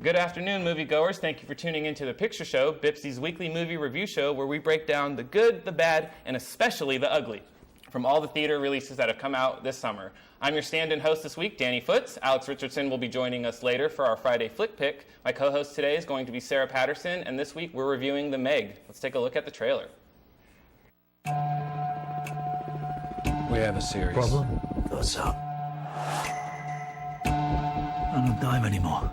Good afternoon, moviegoers. Thank you for tuning into The Picture Show, Bipsy's weekly movie review show where we break down the good, the bad, and especially the ugly from all the theater releases that have come out this summer. I'm your stand-in host this week, Danny Foots. Alex Richardson will be joining us later for our Friday Flick Pick. My co-host today is going to be Sarah Patterson, and this week we're reviewing The Meg. Let's take a look at the trailer. We have a series. Problem? Thought so. I don't dime anymore.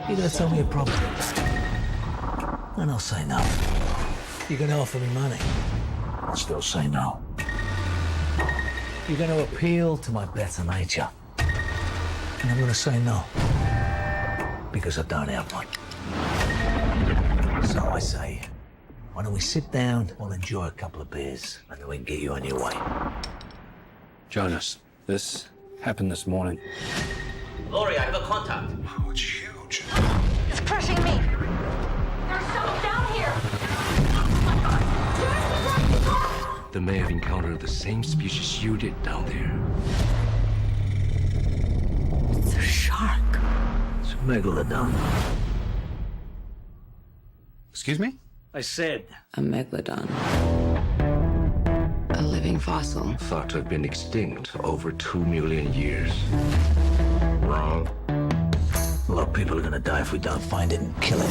You gotta tell me a problem, and I'll say no. You're gonna offer me money, I'll still say no. You're gonna appeal to my better nature, and I'm gonna say no, because I don't have one. So I say, why don't we sit down, we'll enjoy a couple of beers, and then we can get you on your way. Jonas, this happened this morning. Laurie, I have a contact. Oh, it's huge. It's crushing me. There's someone down here. They may have encountered the same species you did down there. It's a shark. It's a megalodon. Excuse me? I said, A megalodon. A living fossil. Thought to have been extinct over 2 million years. Wrong. a lot of people are gonna die if we don't find it and kill it.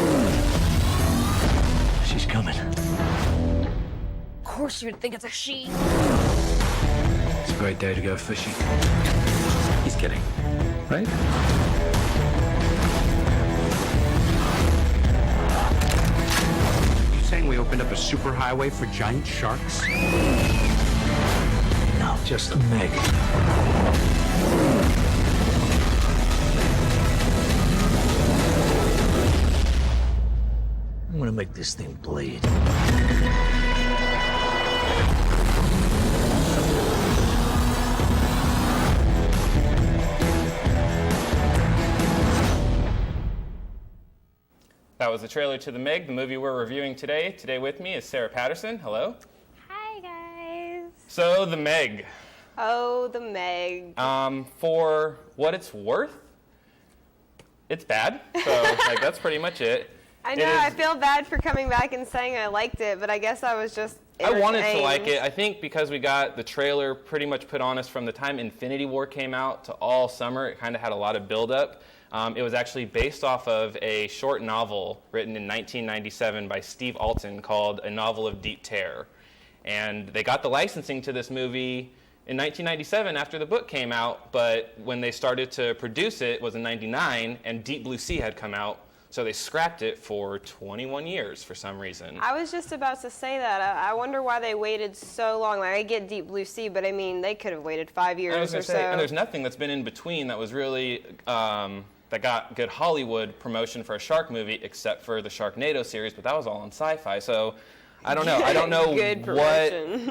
She's coming. Of course you would think it's a she. It's a great day to go fishing. He's kidding, right? You saying we opened up a superhighway for giant sharks? No, just a Meg. I'm gonna make this thing bleed. That was the trailer to The Meg, the movie we're reviewing today. Today with me is Sarah Patterson. Hello. Hi, guys. So, The Meg. Oh, The Meg. For what it's worth, it's bad. So, that's pretty much it. I know, I feel bad for coming back and saying I liked it, but I guess I was just I wanted to like it. I think because we got the trailer pretty much put on us from the time Infinity War came out to all summer, it kind of had a lot of build-up. It was actually based off of a short novel written in 1997 by Steve Alten called A Novel of Deep Terror. And they got the licensing to this movie in 1997 after the book came out, but when they started to produce it was in 99, and Deep Blue Sea had come out, so they scrapped it for 21 years for some reason. I was just about to say that. I wonder why they waited so long. Like, I get Deep Blue Sea, but I mean, they could have waited 5 years or so. And there's nothing that's been in between that was really that got good Hollywood promotion for a shark movie, except for the Sharknado series, but that was all on Sci-Fi. So I don't know. I don't know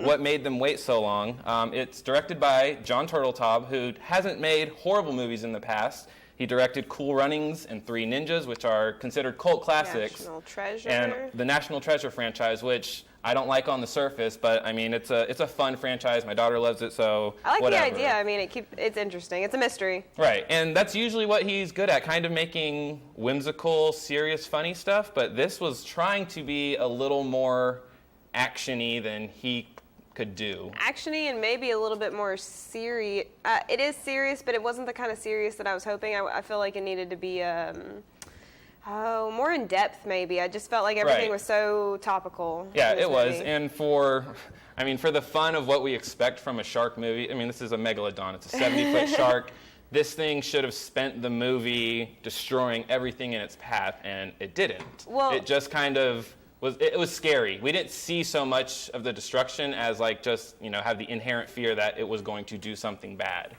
what made them wait so long. It's directed by Jon Turteltaub, who hasn't made horrible movies in the past. He directed Cool Runnings and Three Ninjas, which are considered cult classics. National Treasure. And the National Treasure franchise, which I don't like on the surface, but I mean, it's a fun franchise. My daughter loves it, so I like whatever. the idea. I mean, it's interesting. It's a mystery. Right, and that's usually what he's good at, kind of making whimsical, serious, funny stuff, but this was trying to be a little more action-y than he could do. Action-y and maybe a little bit more serious. It is serious, but it wasn't the kind of serious that I was hoping. I feel like it needed to be more in depth maybe. I just felt like everything was so topical. Yeah, it was. And for the fun of what we expect from a shark movie, I mean, this is a megalodon. It's a 70-foot shark. This thing should have spent the movie destroying everything in its path, and it didn't. Well, it just kind of it was scary. We didn't see so much of the destruction as just have the inherent fear that it was going to do something bad.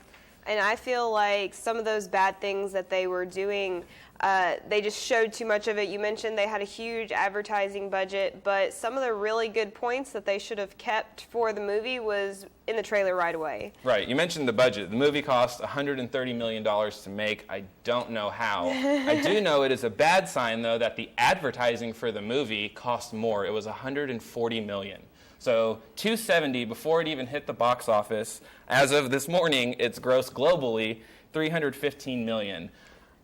And I feel like some of those bad things that they were doing, they just showed too much of it. You mentioned they had a huge advertising budget, but some of the really good points that they should have kept for the movie was in the trailer right away. Right. You mentioned the budget. The movie cost $130 million to make. I don't know how. I do know it is a bad sign, though, that the advertising for the movie cost more. It was $140 million. So 270 before it even hit the box office. As of this morning, it's grossed globally $315 million.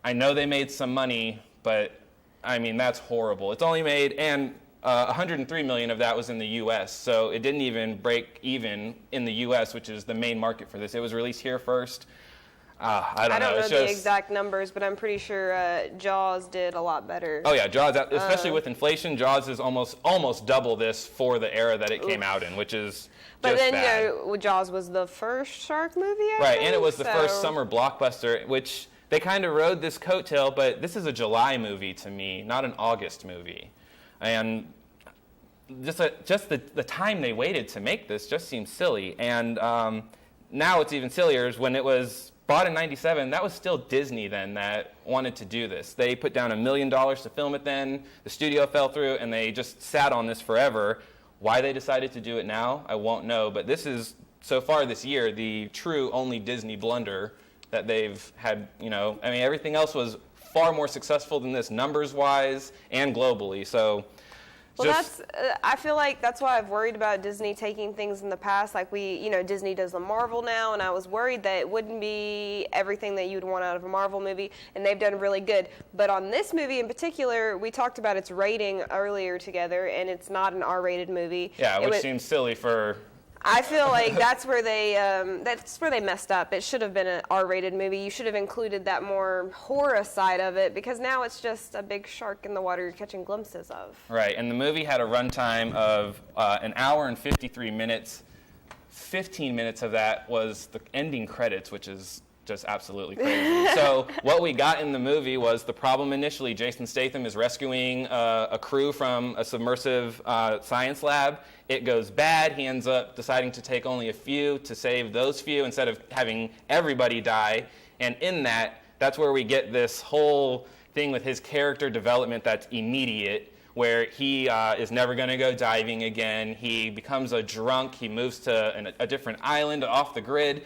I know they made some money, but I mean, that's horrible. It's only made, and 103 million of that was in the U.S., so it didn't even break even in the U.S., which is the main market for this. It was released here first. I don't know. The exact numbers, but I'm pretty sure Jaws did a lot better. Oh yeah, Jaws, especially with inflation, Jaws is almost double this for the era that it came out in, which is but just then, bad. you know, Jaws was the first shark movie, I Right, think, and it was the first summer blockbuster, which they kind of rode this coattail, but this is a July movie to me, not an August movie. And just the time they waited to make this just seems silly. And now it's even sillier is when it was bought in 97, that was still Disney then that wanted to do this. They put down $1 million to film it then, the studio fell through, and they just sat on this forever. Why they decided to do it now, I won't know, but this is, so far this year, the true only Disney blunder that they've had, you know. I mean, everything else was far more successful than this numbers-wise and globally, so... Well, I feel like that's why I've worried about Disney taking things in the past. Like Disney does the Marvel now, and I was worried that it wouldn't be everything that you'd want out of a Marvel movie, and they've done really good. But on this movie in particular, we talked about its rating earlier together, and it's not an R-rated movie. Yeah, which seems silly for... I feel like that's where they messed up. It should have been an R-rated movie. You should have included that more horror side of it, because now it's just a big shark in the water you're catching glimpses of. Right, and the movie had a runtime of an hour and 53 minutes. 15 minutes of that was the ending credits, which is just absolutely crazy. So what we got in the movie was the problem initially. Jason Statham is rescuing a crew from a submersive science lab. It goes bad. He ends up deciding to take only a few to save those few instead of having everybody die. And in that's where we get this whole thing with his character development that's immediate, where he is never going to go diving again. He becomes a drunk. He moves to a different island off the grid.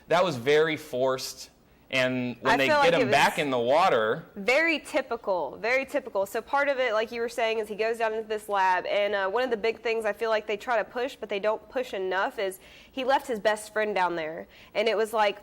That was very forced. And when they get him back in the water... Very typical, very typical. So part of it, like you were saying, is he goes down into this lab, and one of the big things I feel like they try to push, but they don't push enough, is he left his best friend down there. And it was like,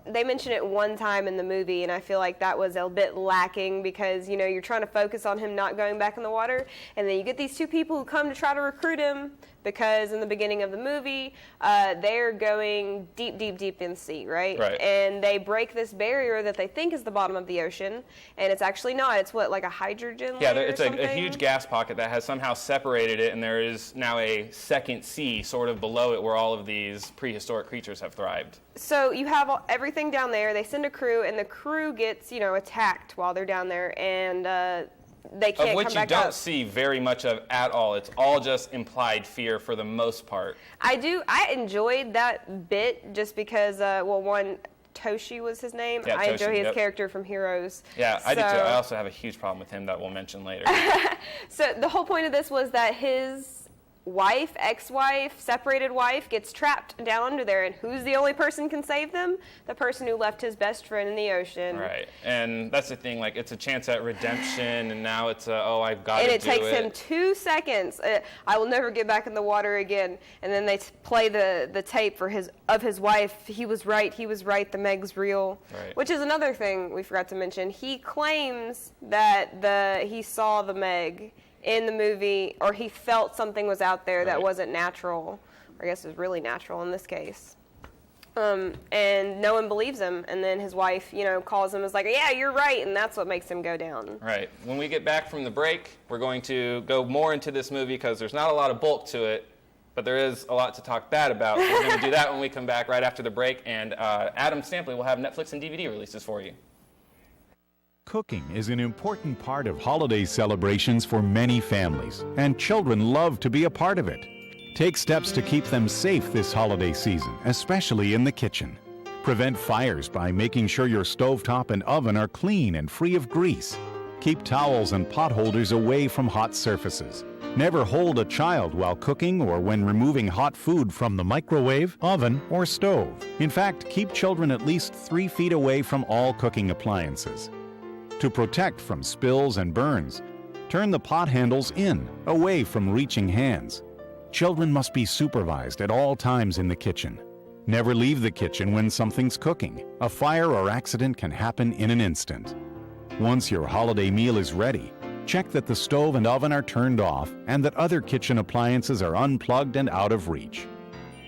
they mentioned it one time in the movie, and I feel like that was a bit lacking, because, you know, you're trying to focus on him not going back in the water, and then you get these two people who come to try to recruit him, because in the beginning of the movie, they're going deep, deep, deep in the sea, right? And they break this barrier that they think is the bottom of the ocean, and it's actually not. It's like a hydrogen layer it's a huge gas pocket that has somehow separated it, and there is now a second sea sort of below it where all of these prehistoric creatures have thrived. So you have everything down there. They send a crew, and the crew gets, attacked while they're down there, and they can't come back up. Of which you don't see very much of at all. It's all just implied fear for the most part. I enjoyed that bit just because, one, Toshi was his name. Yeah, I enjoy his yep. character from Heroes. Yeah, I do too. I also have a huge problem with him that we'll mention later. So the whole point of this was that his wife, ex-wife, separated wife gets trapped down under there, and who's the only person can save them? The person who left his best friend in the ocean. Right, and that's the thing, like, it's a chance at redemption, and now it's I've got to do it. And it takes him 2 seconds. I will never get back in the water again. And then they play the tape of his wife. He was right, the Meg's real. Right. Which is another thing we forgot to mention. He claims that he saw the Meg in the movie, or he felt something was out there that wasn't natural, or I guess it was really natural in this case. And no one believes him, and then his wife, calls him and is like, yeah, you're right, and that's what makes him go down. Right. When we get back from the break, we're going to go more into this movie because there's not a lot of bulk to it, but there is a lot to talk bad about. So we're going to do that when we come back right after the break, and Adam Stampley will have Netflix and DVD releases for you. Cooking is an important part of holiday celebrations for many families, and children love to be a part of it. Take steps to keep them safe this holiday season, especially in the kitchen. Prevent fires by making sure your stovetop and oven are clean and free of grease. Keep towels and pot holders away from hot surfaces. Never hold a child while cooking or when removing hot food from the microwave, oven, or stove. In fact, keep children at least 3 feet away from all cooking appliances. To protect from spills and burns, turn the pot handles in, away from reaching hands. Children must be supervised at all times in the kitchen. Never leave the kitchen when something's cooking. A fire or accident can happen in an instant. Once your holiday meal is ready, check that the stove and oven are turned off and that other kitchen appliances are unplugged and out of reach.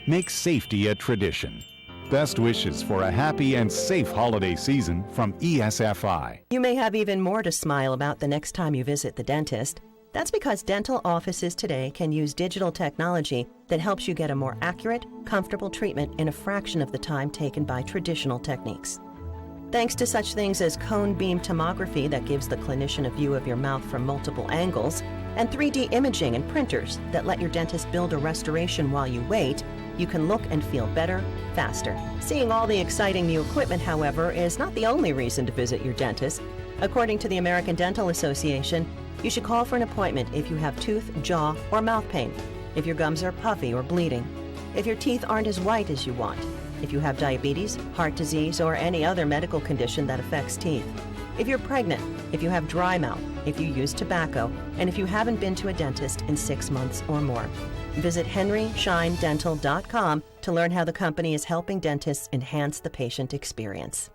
Make safety a tradition. Best wishes for a happy and safe holiday season from ESFI. You may have even more to smile about the next time you visit the dentist. That's because dental offices today can use digital technology that helps you get a more accurate, comfortable treatment in a fraction of the time taken by traditional techniques. Thanks to such things as cone beam tomography that gives the clinician a view of your mouth from multiple angles, and 3D imaging and printers that let your dentist build a restoration while you wait, you can look and feel better, faster. Seeing all the exciting new equipment, however, is not the only reason to visit your dentist. According to the American Dental Association, you should call for an appointment if you have tooth, jaw, or mouth pain, if your gums are puffy or bleeding, if your teeth aren't as white as you want, if you have diabetes, heart disease, or any other medical condition that affects teeth, if you're pregnant, if you have dry mouth, if you use tobacco, and if you haven't been to a dentist in 6 months or more. Visit henryshinedental.com to learn how the company is helping dentists enhance the patient experience.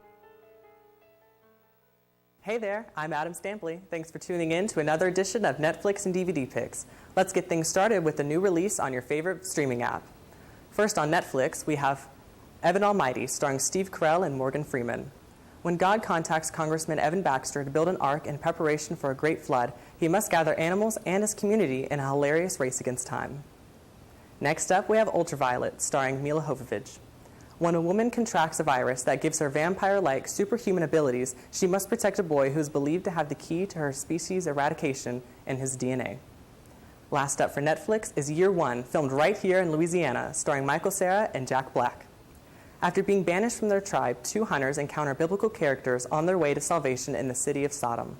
Hey there, I'm Adam Stampley. Thanks for tuning in to another edition of Netflix and DVD Picks. Let's get things started with the new release on your favorite streaming app. First on Netflix, we have Evan Almighty, starring Steve Carell and Morgan Freeman. When God contacts Congressman Evan Baxter to build an ark in preparation for a great flood, he must gather animals and his community in a hilarious race against time. Next up, we have Ultraviolet, starring Mila Jovovich. When a woman contracts a virus that gives her vampire-like superhuman abilities, she must protect a boy who is believed to have the key to her species' eradication in his DNA. Last up for Netflix is Year One, filmed right here in Louisiana, starring Michael Cera and Jack Black. After being banished from their tribe, 2 hunters encounter biblical characters on their way to salvation in the city of Sodom.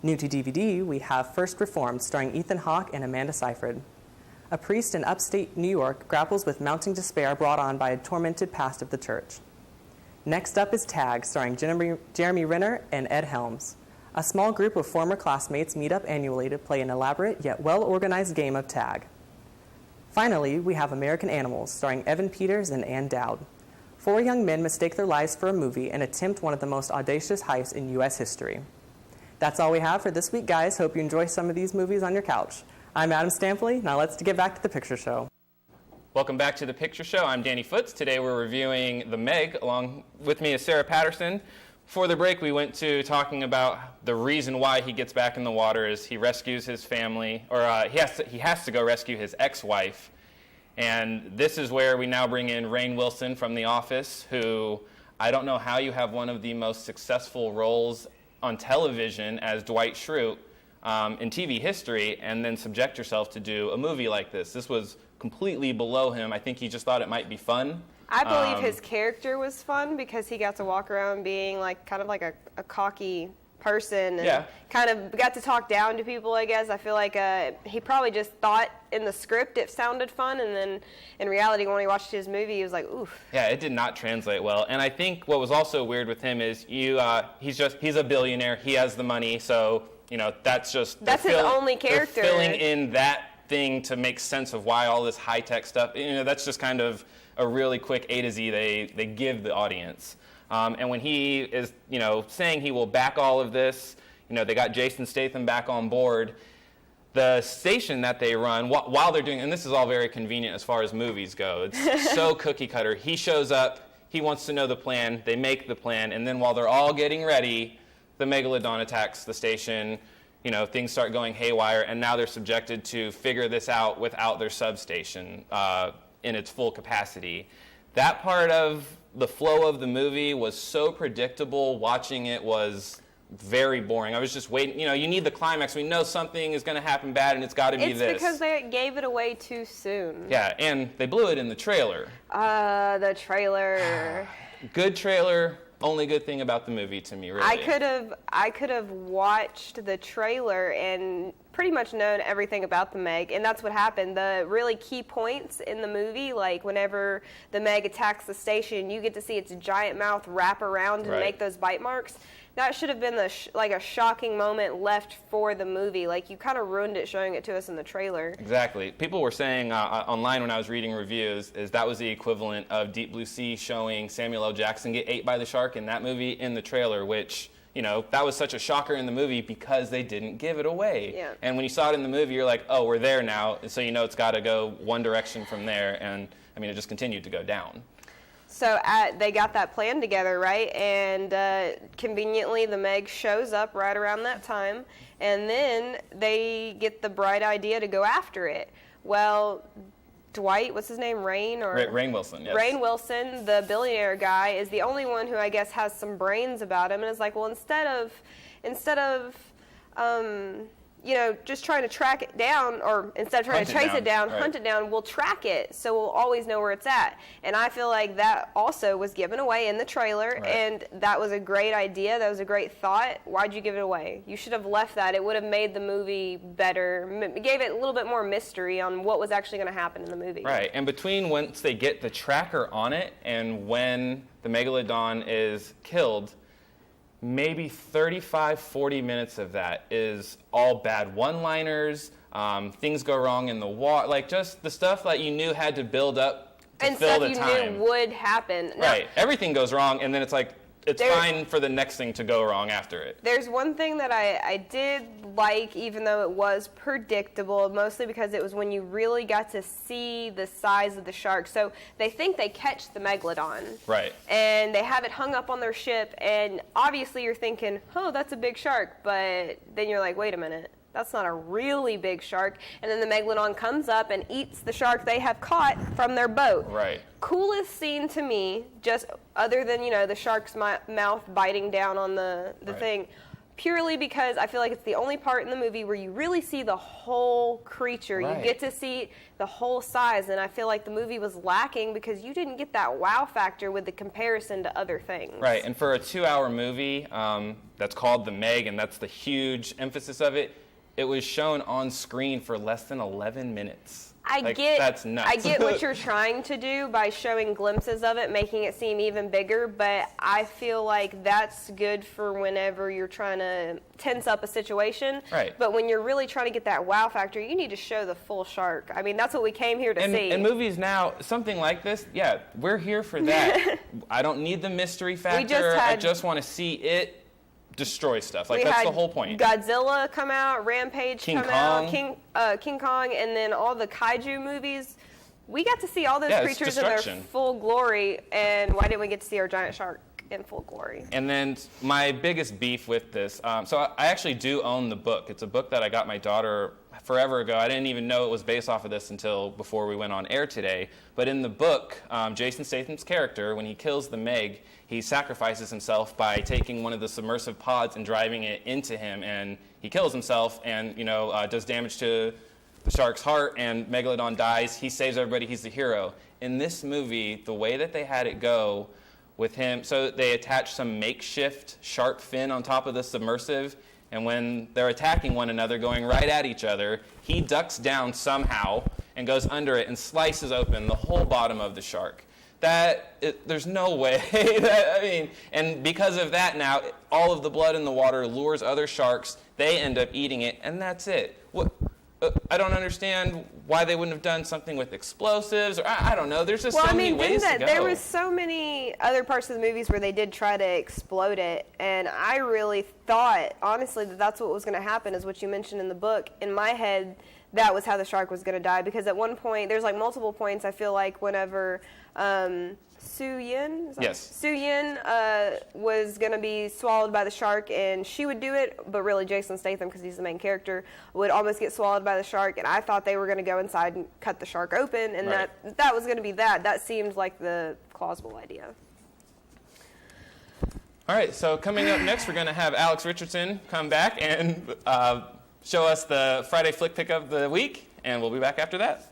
New to DVD, we have First Reformed, starring Ethan Hawke and Amanda Seyfried. A priest in upstate New York grapples with mounting despair brought on by a tormented past of the church. Next up is Tag, starring Jeremy Renner and Ed Helms. A small group of former classmates meet up annually to play an elaborate yet well-organized game of tag. Finally, we have American Animals, starring Evan Peters and Ann Dowd. 4 young men mistake their lives for a movie and attempt one of the most audacious heists in U.S. history. That's all we have for this week, guys. Hope you enjoy some of these movies on your couch. I'm Adam Stampley. Now let's get back to the picture show. Welcome back to the Picture Show. I'm Danny Foots. Today we're reviewing The Meg. Along with me is Sarah Patterson. Before the break, we went to talking about the reason why he gets back in the water is he rescues his family, or he has to go rescue his ex-wife. And this is where we now bring in Rainn Wilson from The Office, who I don't know how you have one of the most successful roles on television as Dwight Schrute in TV history and then subject yourself to do a movie like this. This was completely below him. I think he just thought it might be fun. I believe his character was fun because he got to walk around being like kind of like a cocky person and kind of got to talk down to people, I guess. I feel like he probably just thought in the script it sounded fun, and then in reality when he watched his movie he was like, oof. Yeah, it did not translate well. And I think what was also weird with him is he's a billionaire, he has the money, so that's his only character. They're filling in that thing to make sense of why all this high-tech stuff, that's just kind of a really quick A to Z they give the audience. And when he is, saying he will back all of this, they got Jason Statham back on board. The station that they run, while they're doing, and this is all very convenient as far as movies go, it's so cookie cutter. He shows up, he wants to know the plan, they make the plan, and then while they're all getting ready, the Megalodon attacks the station, things start going haywire, and now they're subjected to figure this out without their substation in its full capacity. That part of the flow of the movie was so predictable. Watching it was very boring. I was just waiting. You need the climax. We know something is going to happen bad, and it's got to be this. It's because they gave it away too soon. Yeah, and they blew it in the trailer. The trailer. Good trailer. Only good thing about the movie to me, really. I could have watched the trailer and pretty much known everything about the Meg, and that's what happened. The really key points in the movie, like whenever the Meg attacks the station, you get to see its giant mouth wrap around and make those bite marks. That should have been like a shocking moment left for the movie. Like, you kind of ruined it showing it to us in the trailer. Exactly. People were saying online when I was reading reviews is that was the equivalent of Deep Blue Sea showing Samuel L. Jackson get ate by the shark in that movie in the trailer, which, you know, that was such a shocker in the movie because they didn't give it away. Yeah. And when you saw it in the movie, you're like, oh, we're there now. So you know it's got to go one direction from there. And, I mean, it just continued to go down. So they got that plan together, right? And conveniently, the Meg shows up right around that time. And then they get the bright idea to go after it. Well, Dwight, what's his name, Rainn? Rainn Wilson, yes. Rainn Wilson, the billionaire guy, is the only one who I guess has some brains about him. And is like, well, instead of you know, just trying to track it down, or instead of trying to chase it down, hunt it down, we'll track it so we'll always know where it's at. And I feel like that also was given away in the trailer, and that was a great idea. That was a great thought. Why'd you give it away? You should have left that. It would have made the movie better. It gave it a little bit more mystery on what was actually going to happen in the movie. Right, and between once they get the tracker on it and when the Megalodon is killed, maybe 35, 40 minutes of that is all bad one-liners, things go wrong in the water, like just the stuff that you knew had to build up to fill the time. And stuff you knew would happen. Right, everything goes wrong, and then it's like, it's fine for the next thing to go wrong after it. There's one thing that I did like, even though it was predictable, mostly because it was when you really got to see the size of the shark. So they think they catch the Megalodon. Right. And they have it hung up on their ship, and obviously you're thinking, oh, that's a big shark. But then you're like, wait a minute. That's not a really big shark. And then the Megalodon comes up and eats the shark they have caught from their boat. Right. Coolest scene to me, just other than, you know, the shark's mouth biting down on the thing, purely because I feel like it's the only part in the movie where you really see the whole creature. Right. You get to see the whole size, and I feel like the movie was lacking because you didn't get that wow factor with the comparison to other things. Right, and for a 2-hour movie that's called The Meg, and that's the huge emphasis of it, it was shown on screen for less than 11 minutes. That's nuts. I get what you're trying to do by showing glimpses of it, making it seem even bigger, but I feel like that's good for whenever you're trying to tense up a situation. Right. But when you're really trying to get that wow factor, you need to show the full shark. I mean, that's what we came here to see. And movies now, something like this, yeah, we're here for that. I don't need the mystery factor. I just want to see it destroy stuff. Like, that's the whole point. Godzilla come out, Rampage King come Kong. out, King Kong, and then all the kaiju movies. We got to see all those creatures in their full glory, and why didn't we get to see our giant shark in full glory? And then my biggest beef with this, so I actually do own the book. It's a book that I got my daughter forever ago. I didn't even know it was based off of this until before we went on air today. But in the book, Jason Statham's character, when he kills the Meg, he sacrifices himself by taking one of the submersive pods and driving it into him, and he kills himself and, you know, does damage to the shark's heart, and Megalodon dies. He saves everybody. He's the hero. In this movie, the way that they had it go with him, so they attached some makeshift shark fin on top of the submersive, and when they're attacking one another, going right at each other, he ducks down somehow and goes under it and slices open the whole bottom of the shark. There's no way. And because of that now, all of the blood in the water lures other sharks. They end up eating it, and that's it. I don't understand why they wouldn't have done something with explosives, or I don't know. There's just so many ways to go. There was so many other parts of the movies where they did try to explode it, and I really thought, honestly, that that's what was going to happen, is what you mentioned in the book. In my head, that was how the shark was going to die, because at one point, there's like multiple points, I feel like, whenever Su-Yin was going to be swallowed by the shark, and she would do it, but really Jason Statham, because he's the main character, would almost get swallowed by the shark, and I thought they were going to go inside and cut the shark open, and that was going to be that. That seemed like the plausible idea. All right, so coming up next, we're going to have Alex Richardson come back and show us the Friday Flick Pick of the week, and we'll be back after that.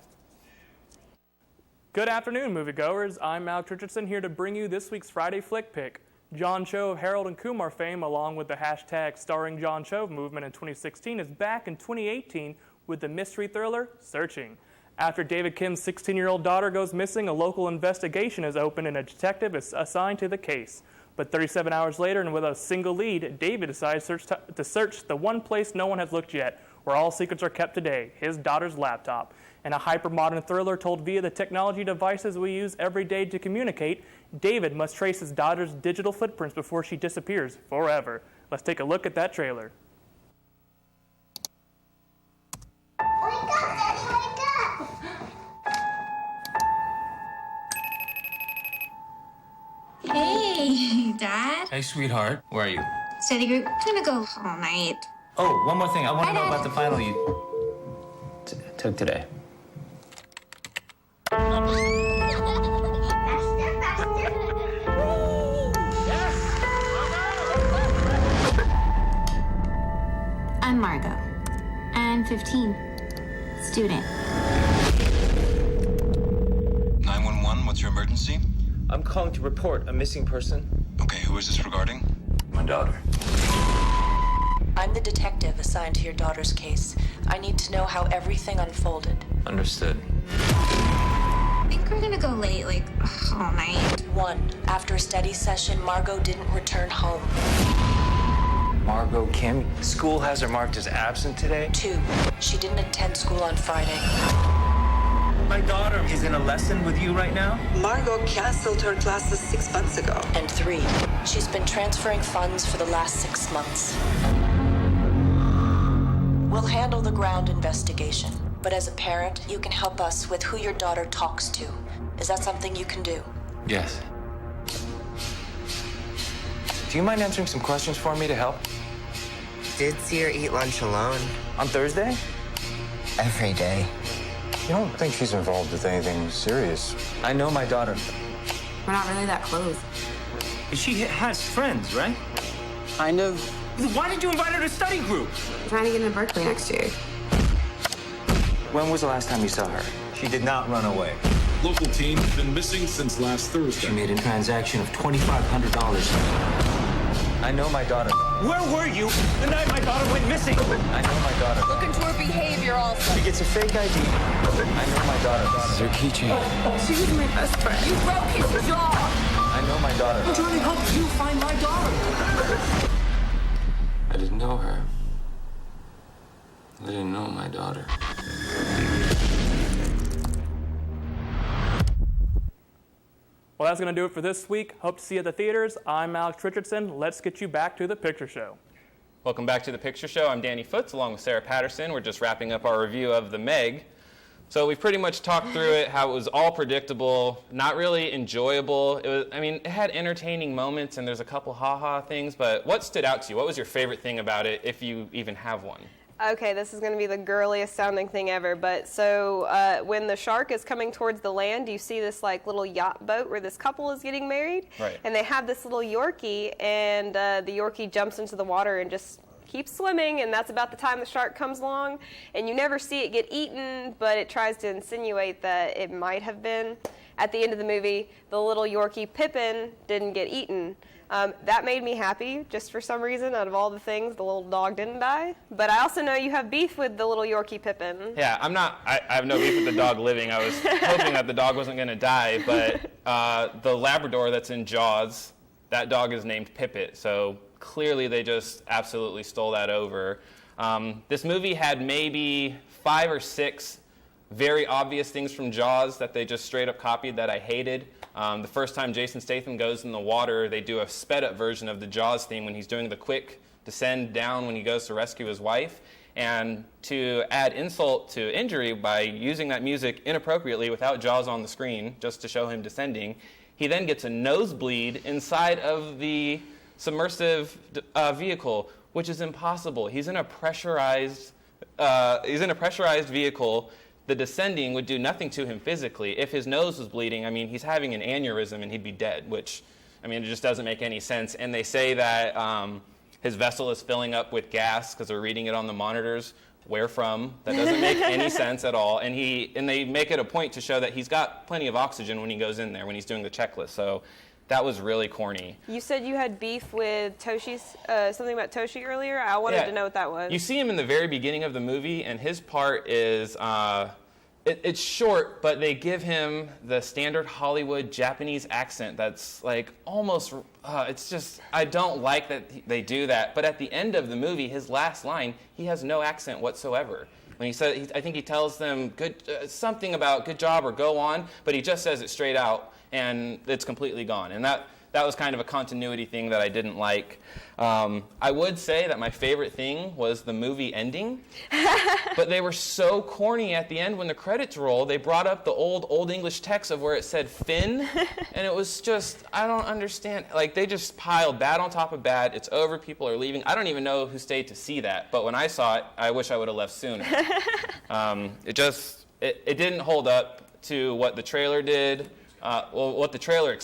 Good afternoon, moviegoers. I'm Alex Richardson, here to bring you this week's Friday Flick Pick. John Cho of Harold and Kumar fame, along with the hashtag Starring John Cho movement in 2016, is back in 2018 with the mystery thriller Searching. After David Kim's 16-year-old daughter goes missing, a local investigation is opened and a detective is assigned to the case. But 37 hours later, and with a single lead, David decides to search the one place no one has looked yet, where all secrets are kept today, his daughter's laptop. In a hyper-modern thriller told via the technology devices we use every day to communicate, David must trace his daughter's digital footprints before she disappears forever. Let's take a look at that trailer. Hey, Dad. Hey, sweetheart. Where are you? Study group. Gonna go all night. Oh, one more thing. I want to know Dad. about the final you took today. I'm Margot. I'm 15. Student. 911, what's your emergency? I'm calling to report a missing person. Okay, who is this regarding? My daughter. I'm the detective assigned to your daughter's case. I need to know how everything unfolded. Understood. I think we're gonna go late, like, all night. 1. After a study session, Margot didn't return home. Margot Kim. School has her marked as absent today. 2. She didn't attend school on Friday. My daughter is in a lesson with you right now? Margot canceled her classes 6 months ago. And 3. She's been transferring funds for the last 6 months. We'll handle the ground investigation, but as a parent, you can help us with who your daughter talks to. Is that something you can do? Yes. Do you mind answering some questions for me to help? Did see her eat lunch alone. On Thursday? Every day. You don't think she's involved with anything serious? I know my daughter. We're not really that close. She has friends, right? Kind of. Why did you invite her to study group? I'm trying to get into Berkeley next year. When was the last time you saw her? She did not run away. Local team has been missing since last Thursday. She made a transaction of $2,500. I know my daughter. Where were you the night my daughter went missing? I know my daughter. Look into her behavior also. She gets a fake ID. I know my daughter. This is her keychain. She was my best friend. You broke his jaw. I know my daughter. I'm trying to help you find my daughter. I didn't know her. I didn't know my daughter. Well, that's going to do it for this week. Hope to see you at the theaters. I'm Alex Richardson. Let's get you back to the picture show. Welcome back to The Picture Show. I'm Danny Foots along with Sarah Patterson. We're just wrapping up our review of The Meg. So we've pretty much talked through it, how it was all predictable, not really enjoyable. It had entertaining moments and there's a couple ha-ha things, but what stood out to you? What was your favorite thing about it, if you even have one? Okay, this is going to be the girliest sounding thing ever, but so when the shark is coming towards the land, you see this like little yacht boat where this couple is getting married, right. And they have this little Yorkie, and the Yorkie jumps into the water and just keeps swimming, and that's about the time the shark comes along, and you never see it get eaten, but it tries to insinuate that it might have been. At the end of the movie, the little Yorkie Pippin didn't get eaten. That made me happy, just for some reason. Out of all the things, the little dog didn't die. But I also know you have beef with the little Yorkie Pippin. Yeah, I have no beef with the dog living. I was hoping that the dog wasn't going to die, but the Labrador that's in Jaws, that dog is named Pippet, so clearly they just absolutely stole that over. This movie had maybe 5 or 6 very obvious things from Jaws that they just straight up copied that I hated. The first time Jason Statham goes in the water, they do a sped up version of the Jaws theme when he's doing the quick descend down when he goes to rescue his wife. And to add insult to injury by using that music inappropriately without Jaws on the screen, just to show him descending, he then gets a nosebleed inside of the submersive vehicle, which is impossible. He's in a pressurized vehicle. The descending would do nothing to him physically. If his nose was bleeding, he's having an aneurysm and he'd be dead, which, it just doesn't make any sense. And they say that his vessel is filling up with gas because they're reading it on the monitors. Where from? That doesn't make any sense at all. And they make it a point to show that he's got plenty of oxygen when he goes in there, when he's doing the checklist. So that was really corny. You said you had beef with Toshi's, something about Toshi earlier. I wanted to know what that was. You see him in the very beginning of the movie, and his part is, it's short, but they give him the standard Hollywood Japanese accent that's like almost, it's just, I don't like that they do that. But at the end of the movie, his last line, he has no accent whatsoever. When he said, I think he tells them something about good job or go on, but he just says it straight out, and it's completely gone. And that was kind of a continuity thing that I didn't like. I would say that my favorite thing was the movie ending, but they were so corny at the end when the credits rolled. They brought up the old English text of where it said Finn, and it was just, I don't understand. Like, they just piled bad on top of bad. It's over. People are leaving. I don't even know who stayed to see that, but when I saw it, I wish I would have left sooner. It didn't hold up to what the trailer did. What the trailer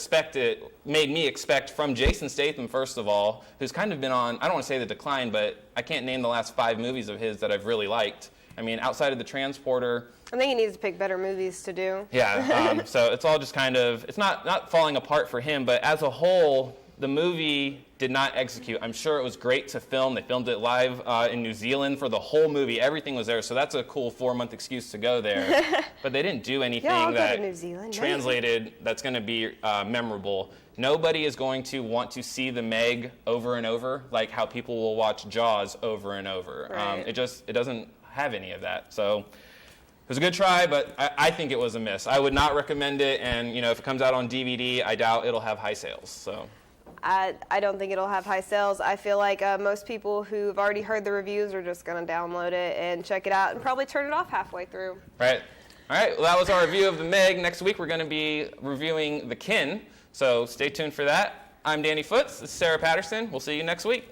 made me expect from Jason Statham, first of all, who's kind of been on, I don't want to say the decline, but I can't name the last 5 movies of his that I've really liked. I mean, outside of The Transporter. I think he needs to pick better movies to do. Yeah, so it's all just kind of, it's not falling apart for him, but as a whole, the movie did not execute. I'm sure it was great to film. They filmed it live in New Zealand for the whole movie. Everything was there, so that's a cool 4-month excuse to go there. But they didn't do anything that translated that's going to be memorable. Nobody is going to want to see The Meg over and over, like how people will watch Jaws over and over. Right. It doesn't have any of that. So it was a good try, but I think it was a miss. I would not recommend it, and if it comes out on DVD, I doubt it'll have high sales. So. I don't think it'll have high sales. I feel like most people who've already heard the reviews are just going to download it and check it out and probably turn it off halfway through. Right. All right. Well, that was our review of The Meg. Next week, we're going to be reviewing The Kin. So stay tuned for that. I'm Danny Foots. This is Sarah Patterson. We'll see you next week.